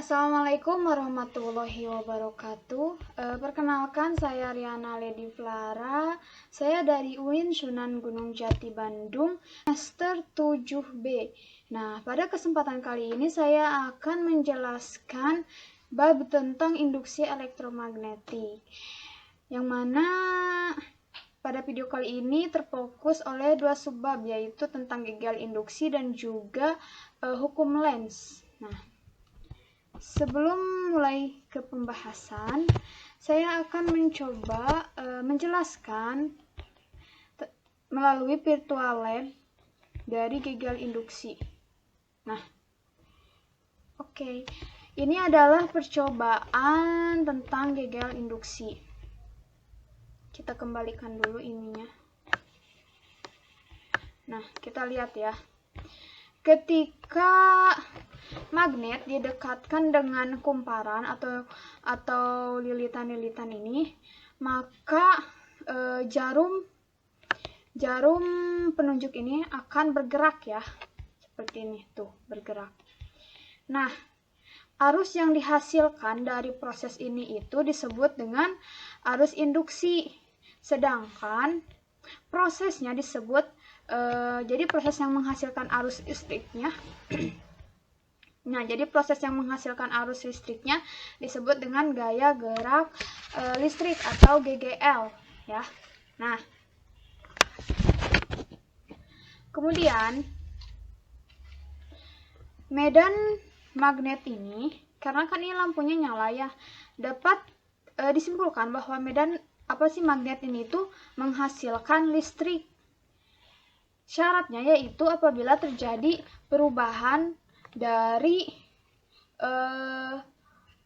Assalamualaikum warahmatullahi wabarakatuh. Perkenalkan, saya Riana Lady Flara. Saya dari UIN Sunan Gunung Jati Bandung, semester 7B. Nah, pada kesempatan kali ini saya akan menjelaskan bab tentang induksi elektromagnetik, yang mana pada video kali ini terfokus oleh dua subbab, yaitu tentang gegel induksi dan juga hukum Lenz. Nah, sebelum mulai ke pembahasan, saya akan mencoba menjelaskan melalui virtual lab dari gegel induksi. Nah, oke. Ini adalah percobaan tentang gegel induksi. Kita kembalikan dulu ininya. Nah, kita lihat ya. Ketika magnet didekatkan dengan kumparan atau lilitan-lilitan ini, maka jarum penunjuk ini akan bergerak ya, seperti ini tuh, bergerak. Nah, arus yang dihasilkan dari proses ini itu disebut dengan arus induksi, sedangkan prosesnya disebut jadi proses yang menghasilkan arus listriknya jadi proses yang menghasilkan arus listriknya disebut dengan gaya gerak listrik atau GGL ya. Nah, kemudian medan magnet ini, karena kan ini lampunya nyala ya, dapat disimpulkan bahwa medan magnet ini itu menghasilkan listrik. Syaratnya yaitu apabila terjadi perubahan dari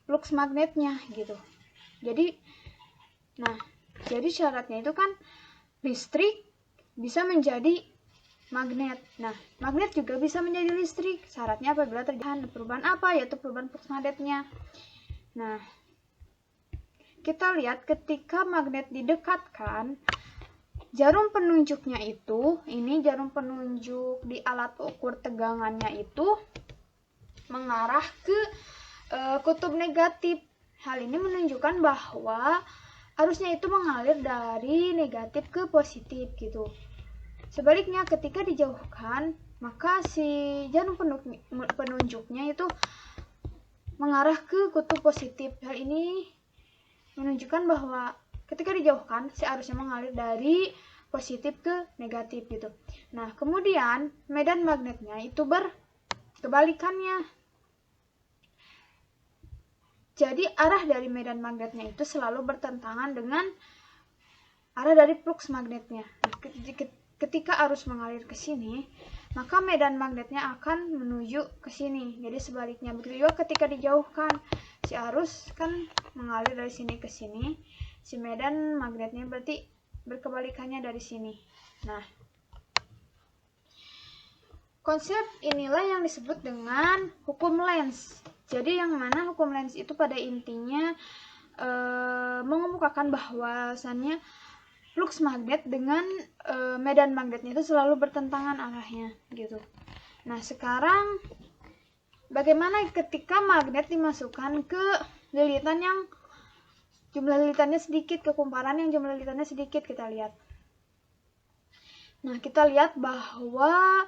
flux magnetnya gitu. Jadi syaratnya itu kan listrik bisa menjadi magnet. Nah, magnet juga bisa menjadi listrik. Syaratnya apabila terjadi perubahan yaitu perubahan flux magnetnya. Nah, kita lihat ketika magnet didekatkan, jarum penunjuknya itu, ini jarum penunjuk di alat ukur tegangannya itu mengarah ke kutub negatif. Hal ini menunjukkan bahwa arusnya itu mengalir dari negatif ke positif gitu. Sebaliknya ketika dijauhkan, maka si jarum penunjuknya itu mengarah ke kutub positif. Hal ini menunjukkan bahwa ketika dijauhkan, si arusnya mengalir dari positif ke negatif gitu. Nah, kemudian medan magnetnya itu berkebalikannya. Jadi arah dari medan magnetnya itu selalu bertentangan dengan arah dari flux magnetnya. Nah, ketika arus mengalir ke sini, maka medan magnetnya akan menuju ke sini. Jadi sebaliknya. Begitu juga ketika dijauhkan, si arus kan mengalir dari sini ke sini. Si medan magnetnya berarti berkebalikannya dari sini. Nah, konsep inilah yang disebut dengan hukum Lenz. Jadi yang mana hukum Lenz itu pada intinya mengemukakan bahwasannya flux magnet dengan medan magnetnya itu selalu bertentangan arahnya gitu. Nah, sekarang bagaimana ketika magnet dimasukkan ke lilitan yang jumlah lilitannya sedikit, ke kumparan yang jumlah lilitannya sedikit, kita lihat. Nah, kita lihat bahwa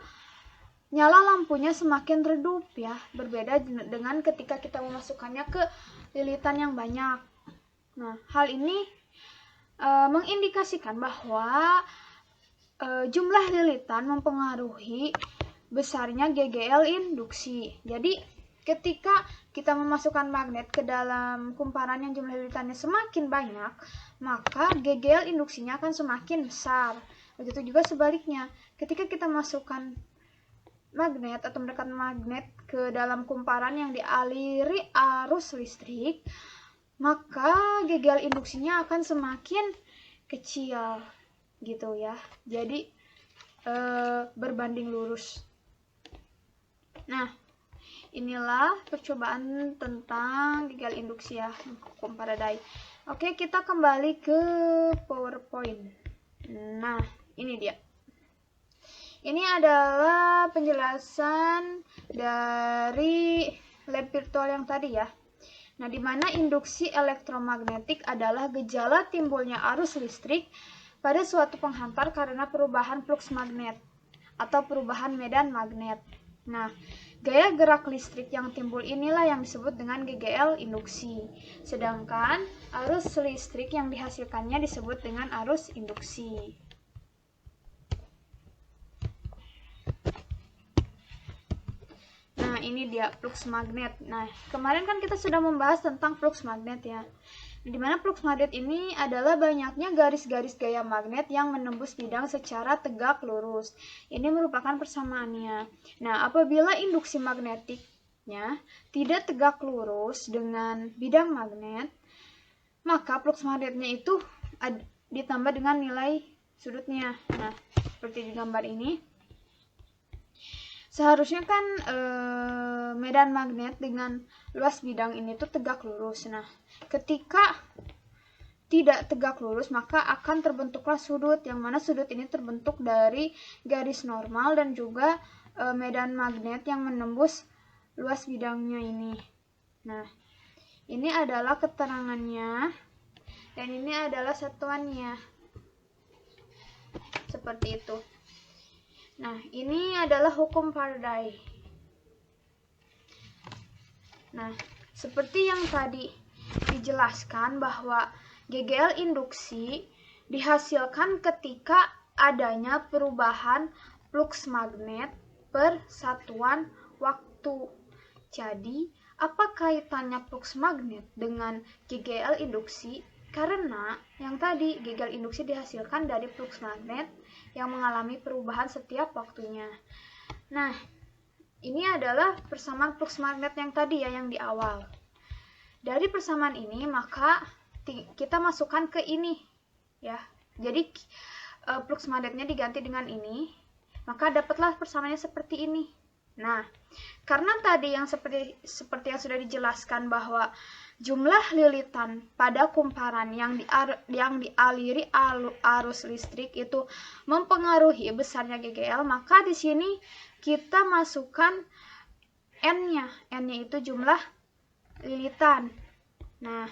nyala lampunya semakin redup ya, berbeda dengan ketika kita memasukkannya ke lilitan yang banyak. Nah, hal ini mengindikasikan bahwa jumlah lilitan mempengaruhi besarnya GGL induksi. Jadi ketika kita memasukkan magnet ke dalam kumparan yang jumlah lilitannya semakin banyak, maka GGL induksinya akan semakin besar. Begitu juga sebaliknya, ketika kita masukkan magnet atau mendekatkan magnet ke dalam kumparan yang dialiri arus listrik, maka GGL induksinya akan semakin kecil gitu ya. Jadi berbanding lurus. Nah, inilah percobaan tentang gegel induksi ya, hukum Faraday. Oke, kita kembali ke PowerPoint. Nah, ini dia. Ini adalah penjelasan dari lab magnet virtual yang tadi ya. Nah, di mana induksi elektromagnetik adalah gejala timbulnya arus listrik pada suatu penghantar karena perubahan fluks magnet atau perubahan medan magnet. Nah, gaya gerak listrik yang timbul inilah yang disebut dengan GGL induksi. Sedangkan arus listrik yang dihasilkannya disebut dengan arus induksi. Nah, ini dia fluks magnet. Nah, kemarin kan kita sudah membahas tentang fluks magnet ya. Di mana fluks magnet ini adalah banyaknya garis-garis gaya magnet yang menembus bidang secara tegak lurus. Ini merupakan persamaannya. Nah, apabila induksi magnetiknya tidak tegak lurus dengan bidang magnet, maka fluks magnetnya itu ditambah dengan nilai sudutnya. Nah, seperti di gambar ini. Seharusnya kan medan magnet dengan luas bidang ini tuh tegak lurus. Nah, ketika tidak tegak lurus maka akan terbentuklah sudut, yang mana sudut ini terbentuk dari garis normal dan juga medan magnet yang menembus luas bidangnya ini. Nah, ini adalah keterangannya dan ini adalah satuannya. Seperti itu. Nah, ini adalah hukum Faraday. Nah, seperti yang tadi dijelaskan bahwa GGL induksi dihasilkan ketika adanya perubahan fluks magnet per satuan waktu. Jadi, apa kaitannya fluks magnet dengan GGL induksi? Karena yang tadi GGL induksi dihasilkan dari fluks magnet yang mengalami perubahan setiap waktunya. Nah, ini adalah persamaan fluks magnet yang tadi ya, yang di awal. Dari persamaan ini maka kita masukkan ke ini ya. Jadi fluks magnetnya diganti dengan ini, maka dapatlah persamaannya seperti ini. Nah, karena tadi yang seperti yang sudah dijelaskan bahwa jumlah lilitan pada kumparan yang dialiri arus listrik itu mempengaruhi besarnya GGL, maka di sini kita masukkan N-nya. N-nya itu jumlah lilitan. Nah,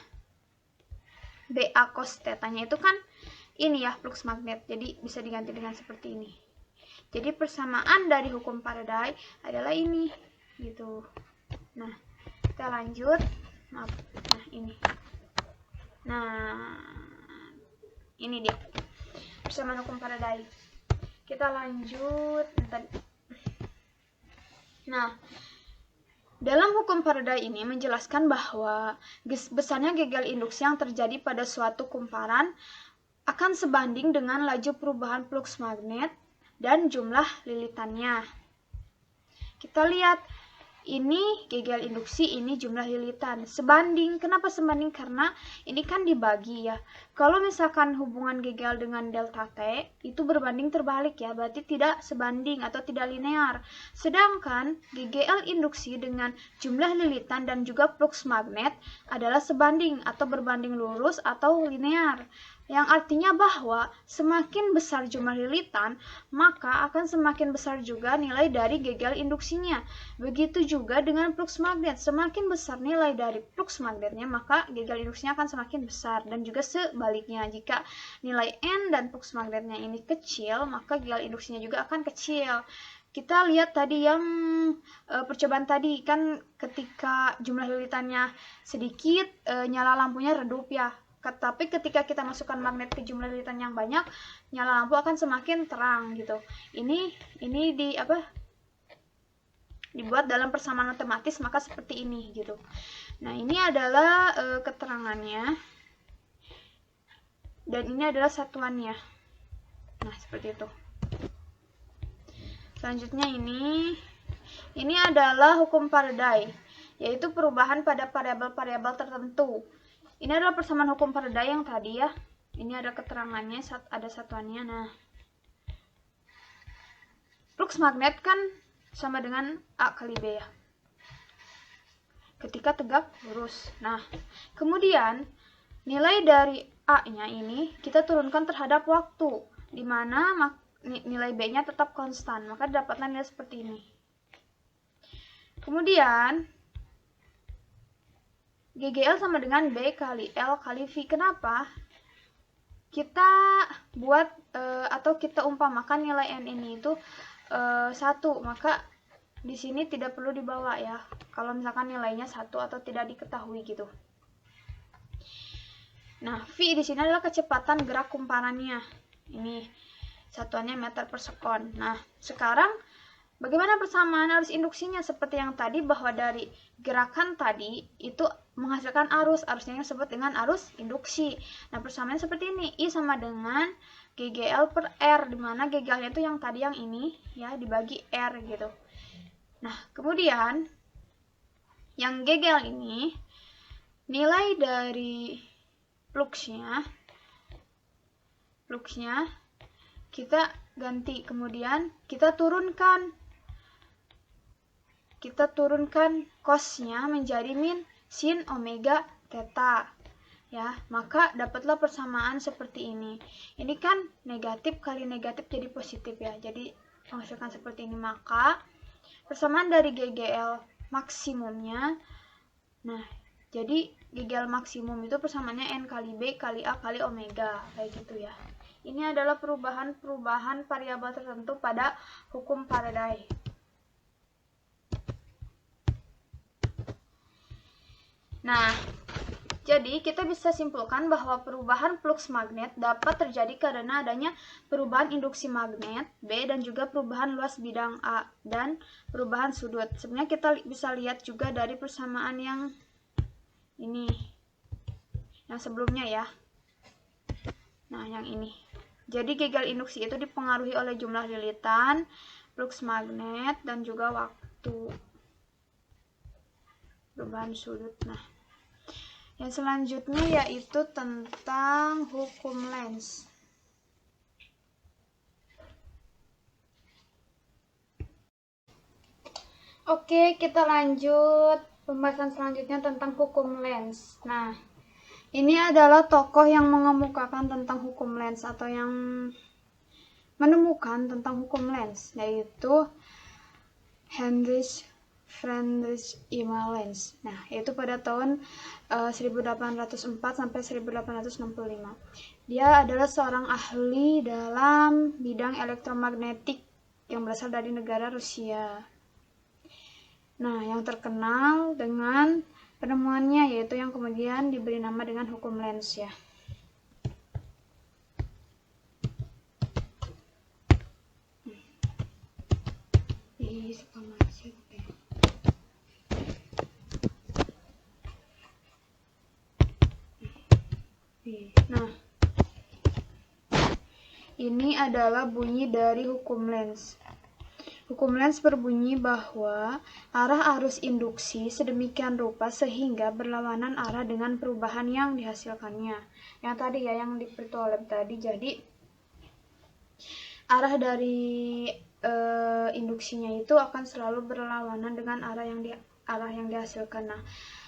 BA cos θ-nya itu kan ini ya, fluks magnet. Jadi bisa diganti dengan seperti ini. Jadi persamaan dari hukum Faraday adalah ini gitu. Nah, kita lanjut. Nah, ini. Nah, ini dia persamaan hukum Faraday. Kita lanjut. Nah, dalam hukum Faraday ini menjelaskan bahwa besarnya GGL induksi yang terjadi pada suatu kumparan akan sebanding dengan laju perubahan fluks magnet dan jumlah lilitannya. Kita lihat, ini GGL induksi, ini jumlah lilitan. Sebanding. Kenapa sebanding? Karena ini kan dibagi ya. Kalau misalkan hubungan GGL dengan delta T, itu berbanding terbalik ya. Berarti tidak sebanding atau tidak linear. Sedangkan GGL induksi dengan jumlah lilitan dan juga flux magnet adalah sebanding atau berbanding lurus atau linear. Yang artinya bahwa semakin besar jumlah lilitan, maka akan semakin besar juga nilai dari GGL induksinya. Begitu juga dengan flux magnet. Semakin besar nilai dari flux magnetnya, maka GGL induksinya akan semakin besar. Dan juga sebaliknya, jika nilai N dan flux magnetnya ini kecil, maka GGL induksinya juga akan kecil. Kita lihat tadi yang percobaan tadi, kan ketika jumlah lilitannya sedikit, nyala lampunya redup ya. Tapi ketika kita masukkan magnet ke jumlah lilitan yang banyak, nyala lampu akan semakin terang gitu. Ini dibuat dalam persamaan matematis, maka seperti ini gitu. Nah, ini adalah keterangannya. Dan ini adalah satuannya. Nah, seperti itu. Selanjutnya ini adalah hukum Faraday, yaitu perubahan pada variabel-variabel tertentu. Ini adalah persamaan hukum Faraday yang tadi ya. Ini ada keterangannya, ada satuannya. Nah, flux magnet kan sama dengan A kali B ya, ketika tegak lurus. Nah, kemudian nilai dari A-nya ini kita turunkan terhadap waktu, di mana nilai B-nya tetap konstan, maka dapatlah nilai seperti ini. Kemudian GGL sama dengan B kali L kali V. Kenapa? Kita buat atau kita umpamakan nilai N ini itu 1, maka di sini tidak perlu dibawa ya. Kalau misalkan nilainya 1 atau tidak diketahui gitu. Nah, V di sini adalah kecepatan gerak kumparannya. Ini satuannya meter per sekon. Nah, sekarang bagaimana persamaan arus induksinya? Seperti yang tadi, bahwa dari gerakan tadi itu menghasilkan arusnya yang disebut dengan arus induksi. Nah, persamaannya seperti ini. I sama dengan GGL per R, dimana GGL itu yang tadi yang ini ya, dibagi R gitu. Nah, kemudian yang GGL ini nilai dari fluxnya kita ganti, kemudian kita turunkan cosnya menjadi min sin omega theta ya, maka dapatlah persamaan seperti ini. Ini kan negatif kali negatif jadi positif ya, jadi menghasilkan seperti ini. Maka persamaan dari GGL maksimumnya, nah jadi GGL maksimum itu persamaannya N kali B kali A kali omega, kayak gitu ya. Ini adalah perubahan variabel tertentu pada hukum Faraday. Nah, jadi kita bisa simpulkan bahwa perubahan flux magnet dapat terjadi karena adanya perubahan induksi magnet B dan juga perubahan luas bidang A dan perubahan sudut. Sebenarnya kita bisa lihat juga dari persamaan yang ini, yang sebelumnya ya. Nah, yang ini. Jadi GGL induksi itu dipengaruhi oleh jumlah lilitan, flux magnet, dan juga waktu. Perubahan sudut. Nah, yang selanjutnya yaitu tentang hukum Lenz. Oke, kita lanjut pembahasan selanjutnya tentang hukum Lenz. Nah, ini adalah tokoh yang mengemukakan tentang hukum Lenz atau yang menemukan tentang hukum Lenz, yaitu Heinrich Friedrich Emil Lenz. Nah, yaitu pada tahun 1804 sampai 1865. Dia adalah seorang ahli dalam bidang elektromagnetik yang berasal dari negara Rusia. Nah, yang terkenal dengan penemuannya yaitu yang kemudian diberi nama dengan hukum Lenz ya. Nah, ini adalah bunyi dari hukum Lenz. Hukum Lenz berbunyi bahwa arah arus induksi sedemikian rupa sehingga berlawanan arah dengan perubahan yang dihasilkannya. Yang tadi ya, yang dipertolak tadi, jadi arah dari induksinya itu akan selalu berlawanan dengan arah yang dihasilkan. Nah,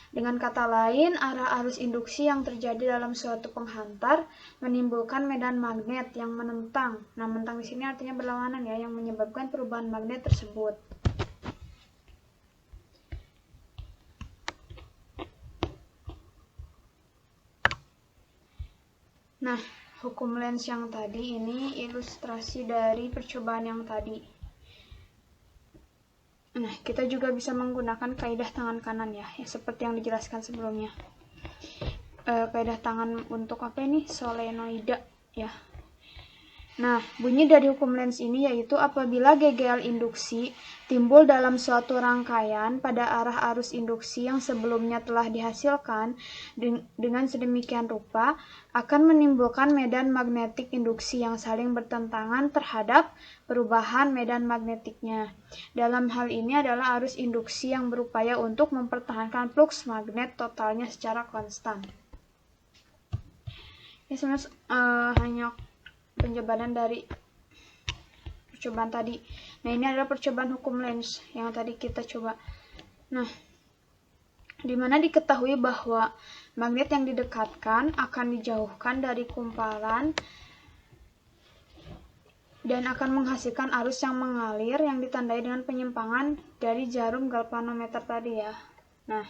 dengan kata lain, arah arus induksi yang terjadi dalam suatu penghantar menimbulkan medan magnet yang menentang. Nah, menentang di sini artinya berlawanan ya, yang menyebabkan perubahan magnet tersebut. Nah, hukum Lenz yang tadi ini ilustrasi dari percobaan yang tadi. Nah, kita juga bisa menggunakan kaidah tangan kanan ya, seperti yang dijelaskan sebelumnya. Kaidah tangan untuk apa ini? Solenoida ya. Nah, bunyi dari hukum Lenz ini yaitu apabila GGL induksi timbul dalam suatu rangkaian pada arah arus induksi yang sebelumnya telah dihasilkan dengan sedemikian rupa akan menimbulkan medan magnetik induksi yang saling bertentangan terhadap perubahan medan magnetiknya. Dalam hal ini adalah arus induksi yang berupaya untuk mempertahankan flux magnet totalnya secara konstan. Ini sebenarnya hanya penjabaran dari percobaan tadi. Nah, ini adalah percobaan hukum Lenz yang tadi kita coba. Nah, dimana diketahui bahwa magnet yang didekatkan akan dijauhkan dari kumparan dan akan menghasilkan arus yang mengalir yang ditandai dengan penyimpangan dari jarum galvanometer tadi ya. Nah,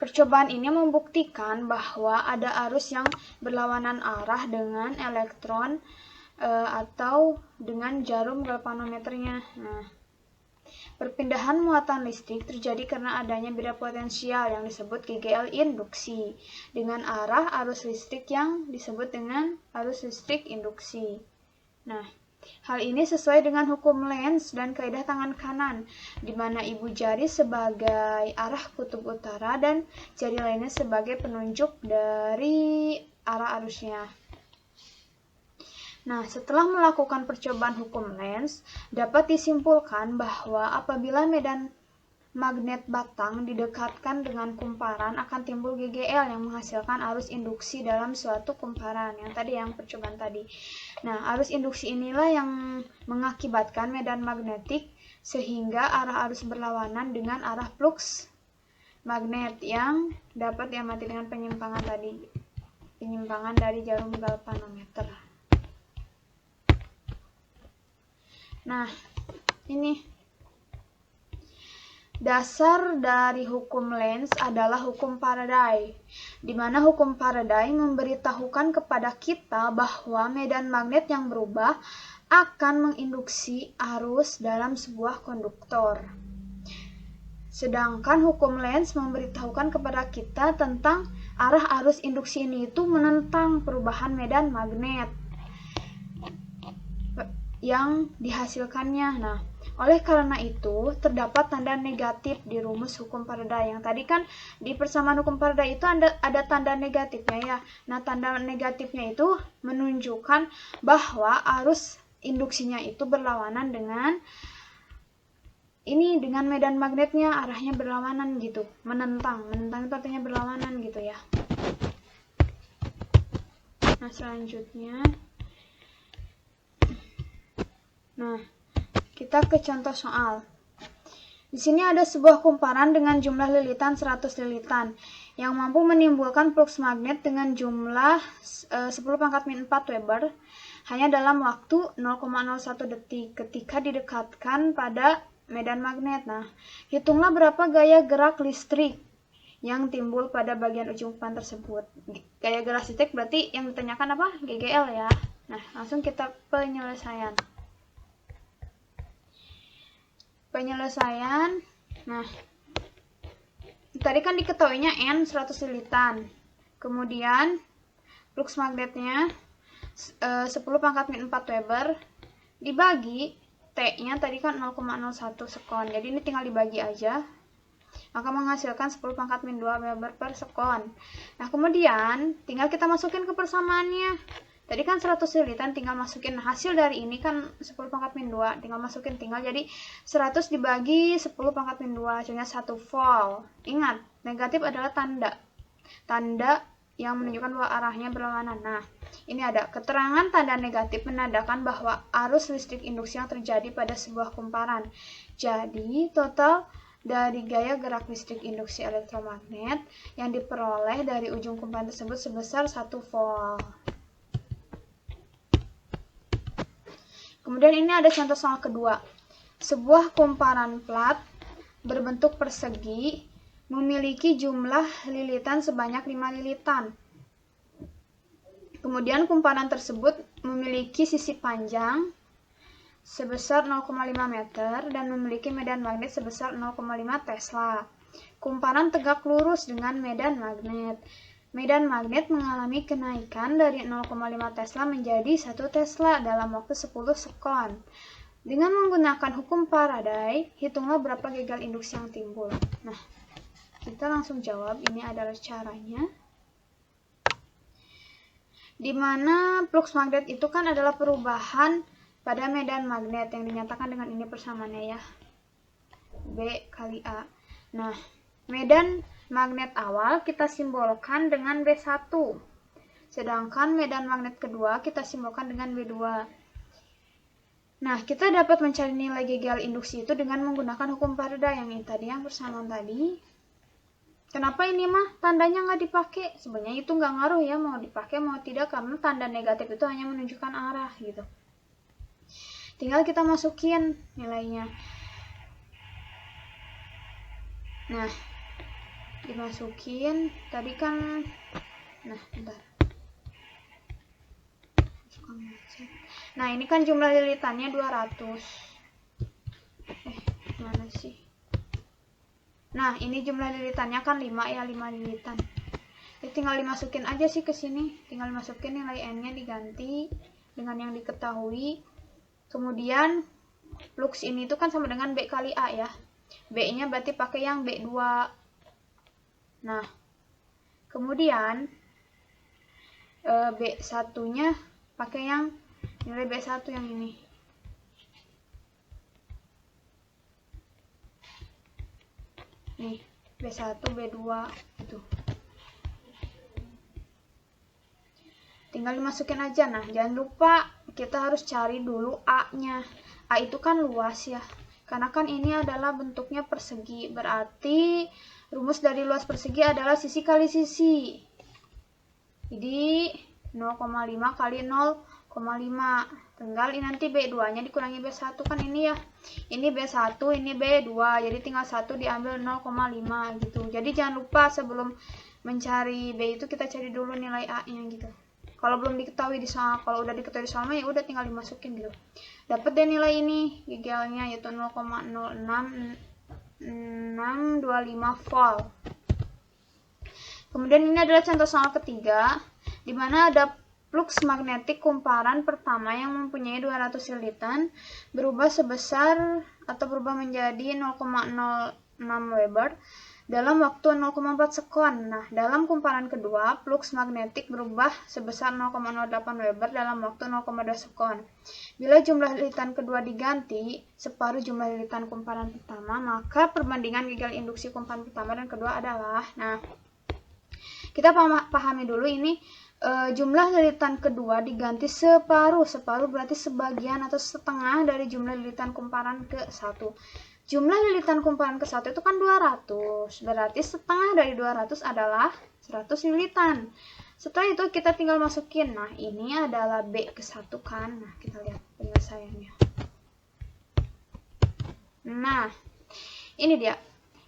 Percobaan ini membuktikan bahwa ada arus yang berlawanan arah dengan elektron atau dengan jarum galvanometernya. Nah, perpindahan muatan listrik terjadi karena adanya beda potensial yang disebut GGL induksi dengan arah arus listrik yang disebut dengan arus listrik induksi. Nah, hal ini sesuai dengan hukum Lenz dan kaidah tangan kanan, di mana ibu jari sebagai arah kutub utara dan jari lainnya sebagai penunjuk dari arah arusnya. Nah, setelah melakukan percobaan hukum Lenz, dapat disimpulkan bahwa apabila medan magnet batang didekatkan dengan kumparan akan timbul GGL yang menghasilkan arus induksi dalam suatu kumparan. Yang percobaan tadi. Nah, arus induksi inilah yang mengakibatkan medan magnetik sehingga arah arus berlawanan dengan arah flux magnet yang dapat diamati dengan penyimpangan tadi. Penyimpangan dari jarum galvanometer. Nah, ini dasar dari hukum Lenz adalah hukum Faraday, di mana hukum Faraday memberitahukan kepada kita bahwa medan magnet yang berubah akan menginduksi arus dalam sebuah konduktor. Sedangkan hukum Lenz memberitahukan kepada kita tentang arah arus induksi ini itu menentang perubahan medan magnet yang dihasilkannya. Nah, oleh karena itu, terdapat tanda negatif di rumus hukum Faraday. Yang tadi kan di persamaan hukum Faraday itu ada tanda negatifnya ya. Nah, tanda negatifnya itu menunjukkan bahwa arus induksinya itu berlawanan dengan dengan medan magnetnya, arahnya berlawanan gitu. Menentang itu artinya berlawanan gitu ya. Nah, selanjutnya. Nah, kita ke contoh soal. Di sini ada sebuah kumparan dengan jumlah lilitan 100 lilitan yang mampu menimbulkan flux magnet dengan jumlah 10⁻⁴ Weber hanya dalam waktu 0,01 detik ketika didekatkan pada medan magnet. Nah, hitunglah berapa gaya gerak listrik yang timbul pada bagian ujung kumparan tersebut. Gaya gerak listrik berarti yang ditanyakan apa? GGL ya. Nah, langsung kita penyelesaian. Nah, tadi kan diketahuinya N 100 lilitan. Kemudian flux magnetnya 10⁻⁴ Weber dibagi T-nya tadi kan 0,01 sekon. Jadi ini tinggal dibagi aja. Maka menghasilkan 10⁻²2 Weber per sekon. Nah, kemudian tinggal kita masukin ke persamaannya. Tadi kan 100 lilitan, tinggal masukin hasil dari ini kan 10⁻², tinggal jadi 100 dibagi 10⁻², hasilnya 1 volt. Ingat, negatif adalah tanda yang menunjukkan bahwa arahnya berlawanan. Nah, ini ada keterangan tanda negatif menandakan bahwa arus listrik induksi yang terjadi pada sebuah kumparan. Jadi, total dari gaya gerak listrik induksi elektromagnet yang diperoleh dari ujung kumparan tersebut sebesar 1 volt. Kemudian ini ada contoh soal kedua. Sebuah kumparan plat berbentuk persegi memiliki jumlah lilitan sebanyak 5 lilitan. Kemudian kumparan tersebut memiliki sisi panjang sebesar 0,5 meter dan memiliki medan magnet sebesar 0,5 Tesla. Kumparan tegak lurus dengan medan magnet. Medan magnet mengalami kenaikan dari 0,5 Tesla menjadi 1 Tesla dalam waktu 10 sekon. Dengan menggunakan hukum Faraday, hitunglah berapa GGL induksi yang timbul. Nah, kita langsung jawab, ini adalah caranya. Dimana flux magnet itu kan adalah perubahan pada medan magnet yang dinyatakan dengan ini persamaannya ya. B kali A. Nah, medan magnet awal kita simbolkan dengan B1. Sedangkan medan magnet kedua kita simbolkan dengan B2. Nah, kita dapat mencari nilai GGL induksi itu dengan menggunakan hukum Faraday yang persamaan tadi. Kenapa ini mah tandanya nggak dipakai? Sebenarnya itu nggak ngaruh ya mau dipakai mau tidak, karena tanda negatif itu hanya menunjukkan arah gitu. Tinggal kita masukin nilainya. Nah, dimasukin tadi kan. Nah, bentar. Nah, ini kan jumlah lilitannya 200. Mana sih? Nah, ini jumlah lilitannya kan 5 ya, 5 lilitan. Jadi tinggal dimasukin aja sih ke sini. Tinggal dimasukin nilai N-nya diganti dengan yang diketahui. Kemudian flux ini tuh kan sama dengan B kali A ya. B-nya berarti pakai yang B2. Nah, kemudian B1-nya pakai yang nilai B1 yang ini. Nih, B1, B2 gitu. Tinggal dimasukin aja. Nah, jangan lupa kita harus cari dulu A-nya. A itu kan luas ya. Karena kan ini adalah bentuknya persegi. Berarti rumus dari luas persegi adalah sisi kali sisi. Jadi 0,5 kali 0,5. Tinggal ini nanti B2-nya dikurangi B1 kan ini ya. Ini B1, ini B2. Jadi tinggal 1 diambil 0,5 gitu. Jadi jangan lupa sebelum mencari B itu kita cari dulu nilai A-nya gitu. Kalau belum diketahui di soal, kalau udah diketahui di soal ya udah tinggal dimasukin gitu. Dapat deh nilai ini GGL-nya yaitu 0,06625 volt. Kemudian ini adalah contoh soal ketiga, di mana ada flux magnetik kumparan pertama yang mempunyai 200 lilitan berubah sebesar atau berubah menjadi 0,06 Weber dalam waktu 0,4 sekon. Nah, dalam kumparan kedua, flux magnetik berubah sebesar 0,08 Weber dalam waktu 0,2 sekon. Bila jumlah lilitan kedua diganti separuh jumlah lilitan kumparan pertama, maka perbandingan GGL induksi kumparan pertama dan kedua adalah, nah, kita pahami dulu ini jumlah lilitan kedua diganti separuh. Separuh berarti sebagian atau setengah dari jumlah lilitan kumparan ke 1. Jumlah lilitan kumparan ke 1 itu kan 200. Berarti setengah dari 200 adalah 100 lilitan. Setelah itu kita tinggal masukin. Nah, ini adalah B ke 1 kan. Nah, kita lihat penyelesaiannya. Nah, ini dia.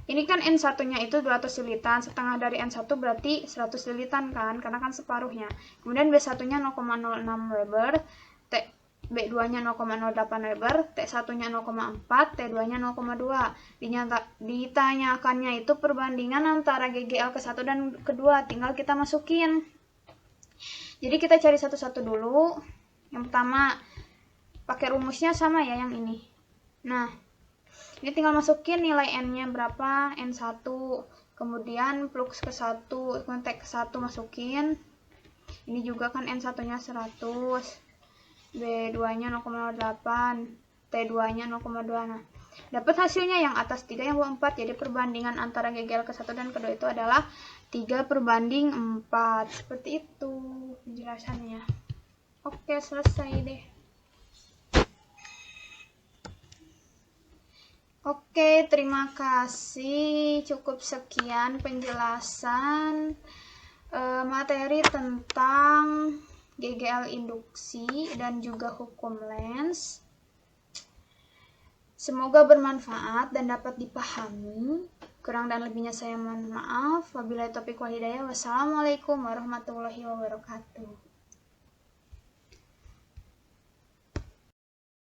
Ini kan N1-nya itu 200 lilitan, setengah dari N1 berarti 100 lilitan kan, karena kan separuhnya. Kemudian B1-nya 0,06 Weber, B2-nya 0,08 Weber, T1-nya 0,4, T2-nya 0,2. Ditanyakannya itu perbandingan antara GGL ke 1 dan kedua, tinggal kita masukin. Jadi kita cari satu-satu dulu. Yang pertama, pakai rumusnya sama ya yang ini. Nah, ini tinggal masukin nilai N-nya berapa, N1, kemudian flux ke 1, kontak ke 1 masukin. Ini juga kan N1-nya 100, B2-nya 0,08, T2-nya 0,2. Nah, dapat hasilnya yang atas 3, yang bawah 4. Jadi perbandingan antara GGL ke 1 dan kedua itu adalah 3/4. Seperti itu penjelasannya. Oke, selesai deh. Oke, terima kasih. Cukup sekian penjelasan materi tentang GGL induksi dan juga hukum Lenz. Semoga bermanfaat dan dapat dipahami. Kurang dan lebihnya saya mohon maaf. Wabillahi taufiq wal hidayah. Wassalamualaikum warahmatullahi wabarakatuh.